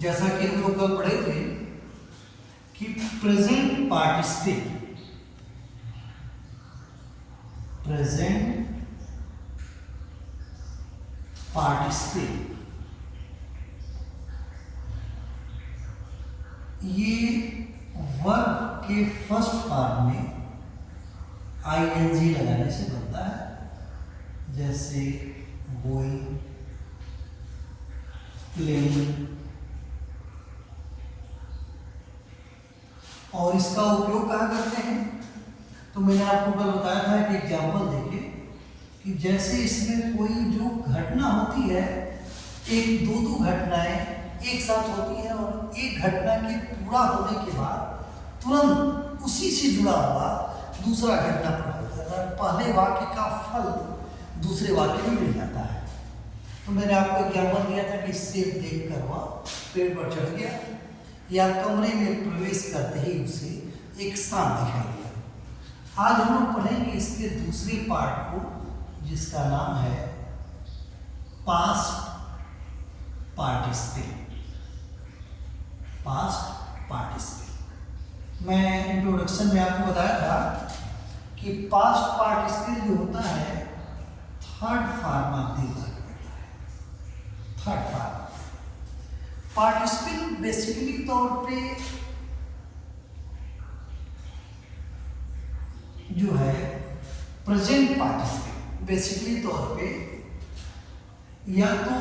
जैसा कि हम लोग कल पढ़े थे कि प्रेजेंट पार्टिसिपल ये वर्ब के फर्स्ट फॉर्म में आईएनजी लगाने से बनता है, जैसे गोइंग, प्लेइंग। और इसका उपयोग कहाँ करते हैं? तो मैंने आपको कल बताया था एक एग्जाम्पल देके कि जैसे इसमें कोई जो घटना होती है, एक दो घटनाएं एक साथ होती है और एक घटना के पूरा होने के बाद तुरंत उसी से जुड़ा हुआ दूसरा घटना पूरा होता है, पहले वाक्य का फल दूसरे वाक्य में मिल जाता है। तो मैंने आपको एग्जाम्पल दिया था कि सेब देख कर वह पेड़ पर चढ़ गया या कमरे में प्रवेश करते ही उसे एक सांप दिखाई दिया। आज हम लोग पढ़ेंगे इसके दूसरे पार्ट को, जिसका नाम है पास्ट पार्टिसिपल। मैं इंट्रोडक्शन में आपको बताया था कि पास्ट पार्टिसिपल जो होता है third form of the verb होता है। थर्ड फॉर्म पार्टिसिपल बेसिकली तौर पे जो है प्रेजेंट पार्टिसिपल बेसिकली तौर पे या तो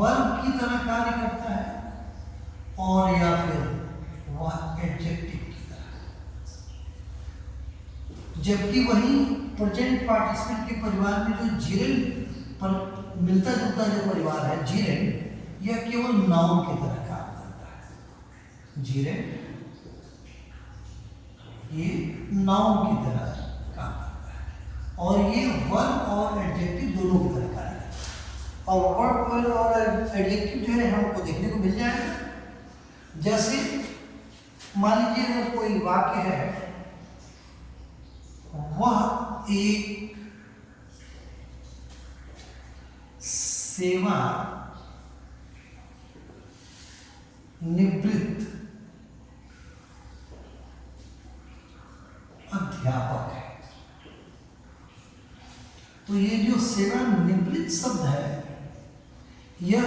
वर्ब की तरह कार्य करता है और या फिर वह एडजेक्टिव की तरह, जबकि वही प्रेजेंट पार्टिसिपल के परिवार में जो जीरेंड पर मिलता जुलता जो परिवार है जीरेंड, यह केवल नाउन की तरह काम करता है। जीरेंड ये नाउन की तरह काम करता है और ये वर्ब और एडजेक्टिव दोनों की तरह कार्य करता है। और वर्ब और एडजेक्टिव जो है हमको देखने को मिल जाएगा। जैसे मान लीजिए अगर कोई वाक्य है, वह एक सेवा निवृत्त अध्यापक है। तो ये जो सेवानिवृत्त शब्द है यह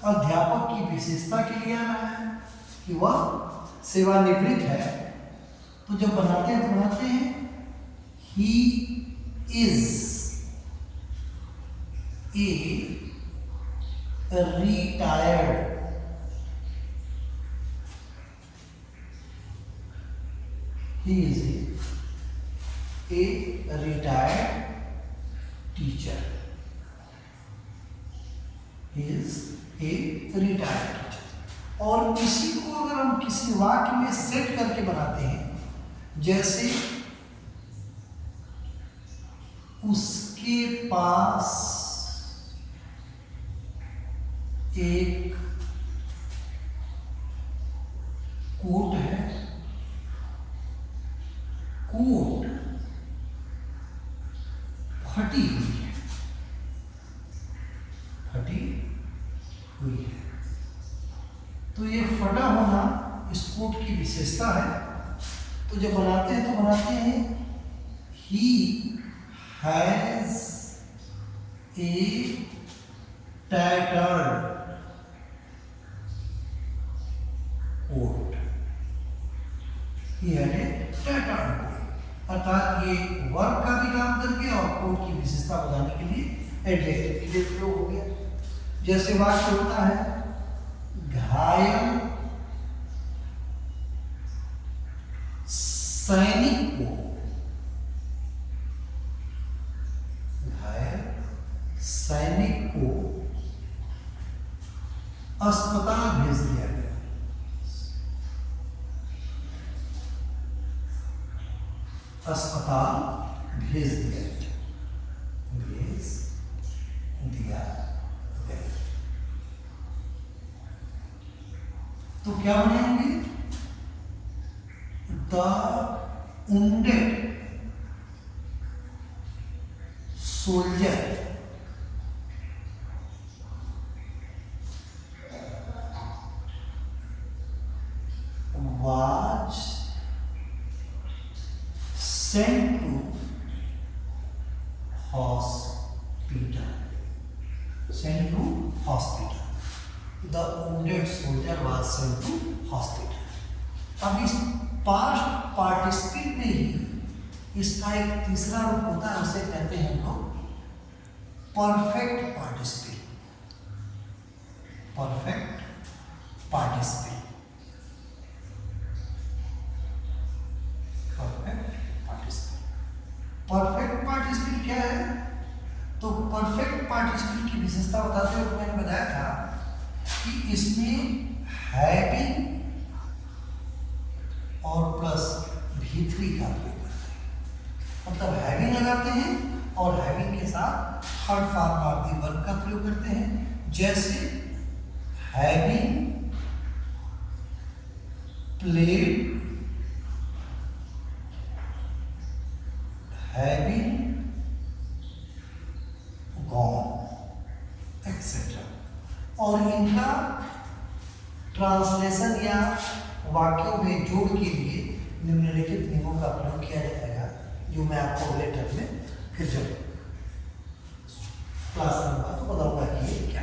अध्यापक की विशेषता के लिए आना है कि वह सेवानिवृत्त है। तो जब बनाते हैं तो बनाते हैं he is a retired he is a retired teacher. He is a retired teacher. और इसी को अगर हम किसी वाक्य में सेट करके बनाते हैं, जैसे उसके पास एक कोट है, कोट फटी हुई है, फटी हुई है। तो ये फटा होना इस कोट की विशेषता है। तो जब बनाते हैं तो बनाते हैं he has a tattered coat. He had a tattered coat, अर्थात ये वर्ब का भी काम करके और कोट की विशेषता बताने के लिए एडजेक्टिव के लिए प्रयोग हो गया। जैसे वाक्य होता है घायल सैनिक को, घायल सैनिक को अस्पताल भेज दिया गया। अस्पताल भेज दिया गया, भेज दिया गया। तो क्या बनेंगे? The wounded soldier sent to hospital. Sent to hospital. The wounded soldier was sent to hospital. अब इस पास्ट पार्टिसिपल में ही इसका एक तीसरा रूप होता है, उसे कहते हैं हम लोग perfect participle. Perfect participle. Perfect participle क्या है? तो परफेक्ट पार्टिसिपल की विशेषता बताते हुए मैंने बताया था कि इसमें हैविंग और प्लस V3 का प्रयोग करते हैं. मतलब हैविंग लगाते हैं और हैविंग के साथ थर्ड फॉर्म वर्ब का प्रयोग करते हैं. जैसे having played, having gone, etc. और इनका ट्रांसलेशन या वाक्यों में जोड़ के लिए निम्नलिखित नियमों का प्रयोग किया जाएगा, जो मैं आपको अगले टर्म में फिर जब क्लास लूंगा तो बताऊंगा कि